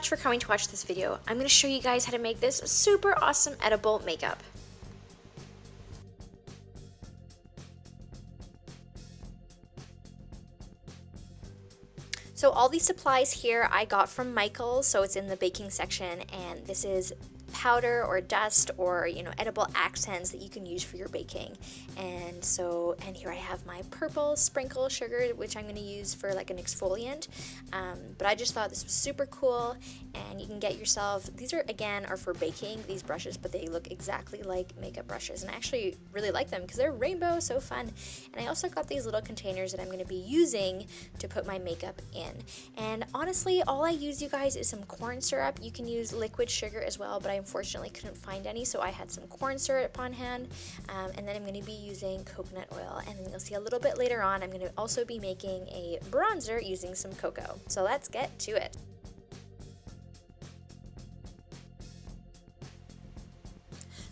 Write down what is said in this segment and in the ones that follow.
much for coming to watch this video. I'm going to show you guys how to make this super awesome edible makeup. So all these supplies here I got from Michael's, so it's in the baking section, and this is powder or dust or edible accents that you can use for your baking. And here I have my purple sprinkle sugar, which I'm going to use for like an exfoliant, but I just thought this was super cool. And you can get yourself, these are for baking, these brushes, but they look exactly like makeup brushes, and I actually really like them because they're rainbow, so fun. And I also got these little containers that I'm going to be using to put my makeup in. And honestly, all I use, you guys, is some corn syrup. You can use liquid sugar as well, but I unfortunately couldn't find any, so I had some corn syrup on hand. And then I'm going to be using coconut oil, and then you'll see a little bit later on I'm going to also be making a bronzer using some cocoa. So let's get to it.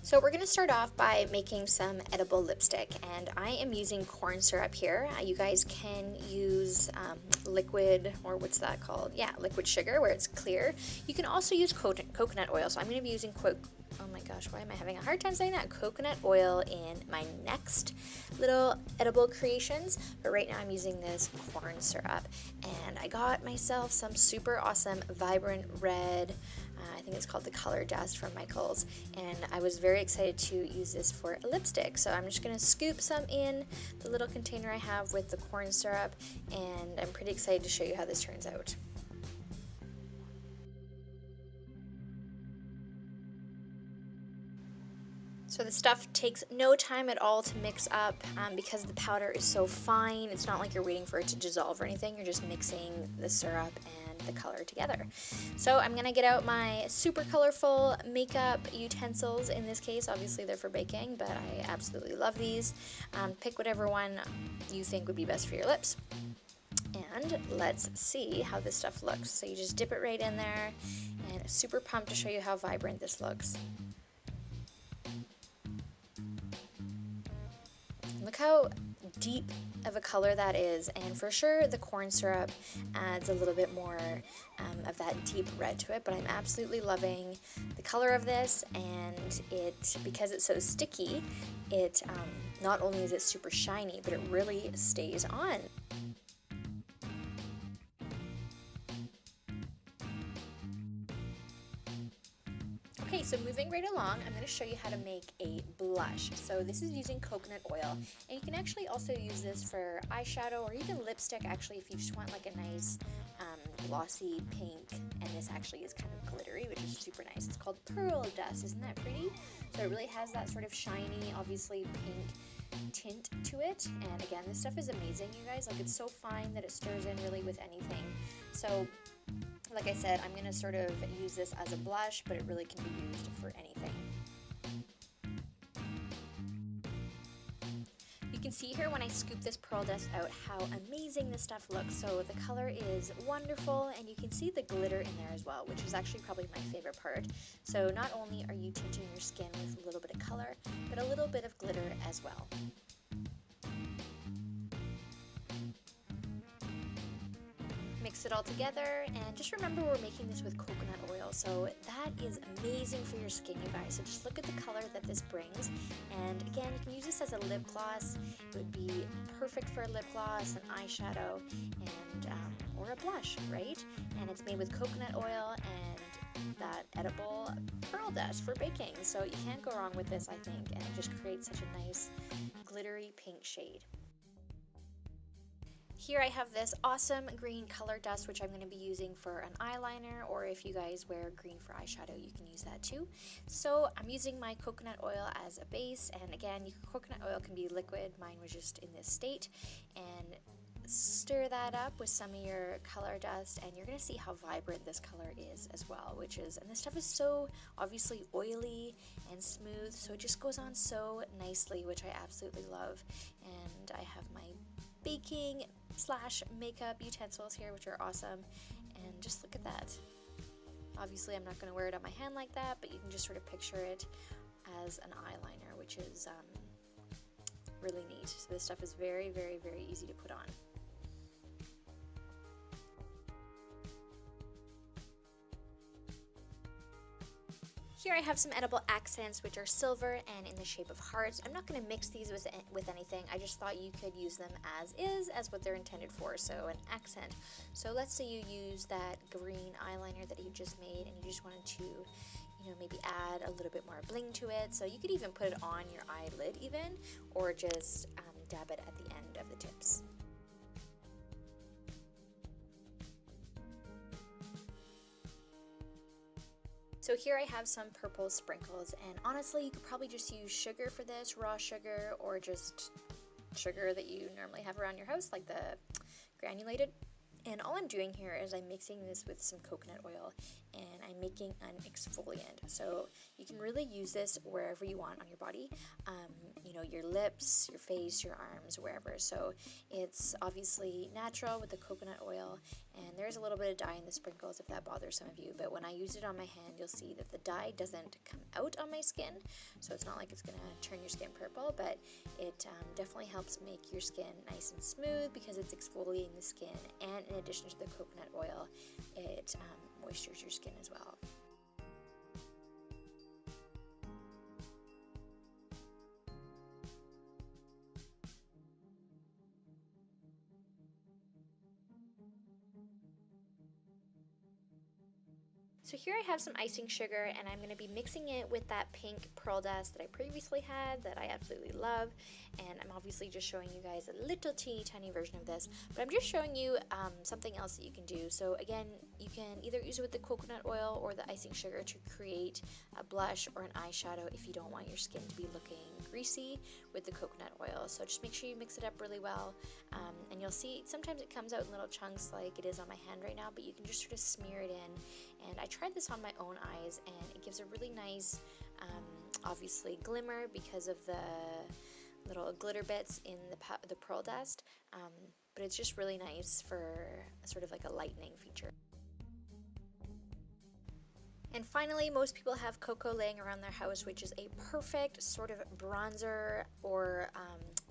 So we're going to start off by making some edible lipstick, and I am using corn syrup here. You guys can use liquid, or what's that called? Yeah, liquid sugar where it's clear. You can also use coconut oil, so I'm going to be using oh my gosh, why am I having a hard time saying that? Coconut oil in my next little edible creations, but right now I'm using this corn syrup, and I got myself some super awesome vibrant red, I think it's called the Color Dust from Michael's, and I was very excited to use this for a lipstick. So I'm just going to scoop some in the little container I have with the corn syrup, and I'm pretty excited to show you how this turns out. So the stuff takes no time at all to mix up because the powder is so fine. It's not like you're waiting for it to dissolve or anything. You're just mixing the syrup and the color together. So I'm going to get out my super colorful makeup utensils. In this case, obviously they're for baking, but I absolutely love these. Pick whatever one you think would be best for your lips. And let's see how this stuff looks. So you just dip it right in there, and I'm super pumped to show you how vibrant this looks. Look how deep of a color that is, and for sure the corn syrup adds a little bit more of that deep red to it, but I'm absolutely loving the color of this, and because it's so sticky, not only is it super shiny, but it really stays on. Okay, so moving right along, I'm going to show you how to make a blush. So this is using coconut oil, and you can actually also use this for eyeshadow or even lipstick, actually, if you just want like a nice glossy pink, and this actually is kind of glittery, which is super nice. It's called Pearl Dust. Isn't that pretty? So it really has that sort of shiny, obviously pink tint to it, and again, this stuff is amazing, you guys. Like, it's so fine that it stirs in really with anything. So like I said, I'm going to sort of use this as a blush, but it really can be used for anything. You can see here when I scoop this pearl dust out how amazing this stuff looks. So the color is wonderful, and you can see the glitter in there as well, which is actually probably my favorite part. So not only are you tinting your skin with a little bit of color, but a little bit of glitter as well. Mix it all together, and just remember we're making this with coconut oil, so that is amazing for your skin, you guys. So just look at the color that this brings, and again, you can use this as a lip gloss. It would be perfect for a lip gloss, an eyeshadow, and or a blush, right? And it's made with coconut oil and that edible pearl dust for baking, so you can't go wrong with this, I think, and it just creates such a nice glittery pink shade. Here I have this awesome green color dust, which I'm going to be using for an eyeliner, or if you guys wear green for eyeshadow, you can use that too. So I'm using my coconut oil as a base, and again, coconut oil can be liquid. Mine was just in this state, and stir that up with some of your color dust, and you're going to see how vibrant this color is as well, and this stuff is so obviously oily and smooth, so it just goes on so nicely, which I absolutely love. And I have my baking / makeup utensils here, which are awesome, and just look at that. Obviously I'm not going to wear it on my hand like that, but you can just sort of picture it as an eyeliner, which is really neat. So this stuff is very, very, very easy to put on. Here I have some edible accents, which are silver and in the shape of hearts. I'm not going to mix these with anything. I just thought you could use them as is, as what they're intended for, so an accent. So let's say you use that green eyeliner that you just made and you just wanted to, you know, maybe add a little bit more bling to it. So you could even put it on your eyelid even, or just dab it at the end of the tips. So here I have some purple sprinkles, and honestly you could probably just use sugar for this, raw sugar, or just sugar that you normally have around your house, like the granulated. And all I'm doing here is I'm mixing this with some coconut oil, and I'm making an exfoliant. So you can really use this wherever you want on your body, you know, your lips, your face, your arms, wherever. So it's obviously natural with the coconut oil, and there's a little bit of dye in the sprinkles if that bothers some of you, but when I use it on my hand, you'll see that the dye doesn't come out on my skin, so it's not like it's gonna turn your skin purple, but it definitely helps make your skin nice and smooth because it's exfoliating the skin, and in addition to the coconut oil, it moistures your skin as well. So here I have some icing sugar, and I'm going to be mixing it with that pink pearl dust that I previously had that I absolutely love, and I'm obviously just showing you guys a little teeny tiny version of this, but I'm just showing you something else that you can do. So again, you can either use it with the coconut oil or the icing sugar to create a blush or an eyeshadow if you don't want your skin to be looking greasy with the coconut oil. So just make sure you mix it up really well, and you'll see sometimes it comes out in little chunks like it is on my hand right now, but you can just sort of smear it in. And I tried this on my own eyes, and it gives a really nice, obviously glimmer because of the little glitter bits in the pearl dust, but it's just really nice for sort of like a lightening feature. And finally, most people have cocoa laying around their house, which is a perfect sort of bronzer or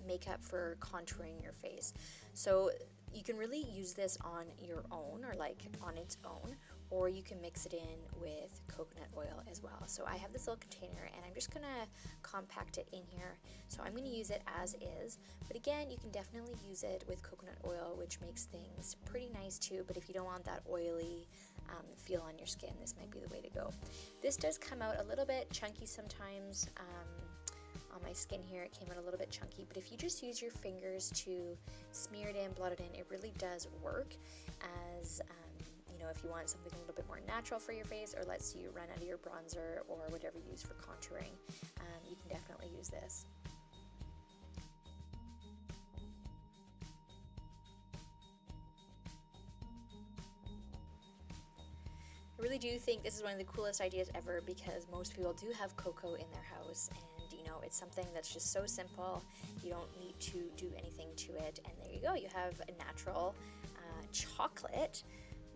makeup for contouring your face. So you can really use this on your own, or like on its own, or you can mix it in with coconut oil as well. So I have this little container, and I'm just gonna compact it in here. So I'm gonna use it as is, but again, you can definitely use it with coconut oil, which makes things pretty nice too. But if you don't want that oily feel on your skin, this might be the way to go. This does come out a little bit chunky sometimes. On my skin here, it came out a little bit chunky, but if you just use your fingers to smear it in, blot it in, it really does work as, you know, if you want something a little bit more natural for your face, or lets you run out of your bronzer or whatever you use for contouring, you can definitely use this. I really do think this is one of the coolest ideas ever, because most people do have cocoa in their house, and you know, it's something that's just so simple. You don't need to do anything to it, and there you go, you have a natural chocolate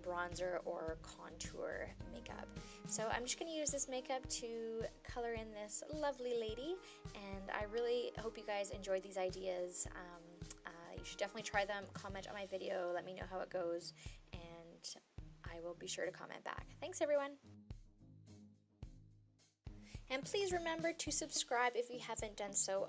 bronzer or contour makeup. So I'm just going to use this makeup to color in this lovely lady, and I really hope you guys enjoyed these ideas. You should definitely try them. Comment on my video, let me know how it goes, and I will be sure to comment back. Thanks everyone! And please remember to subscribe if you haven't done so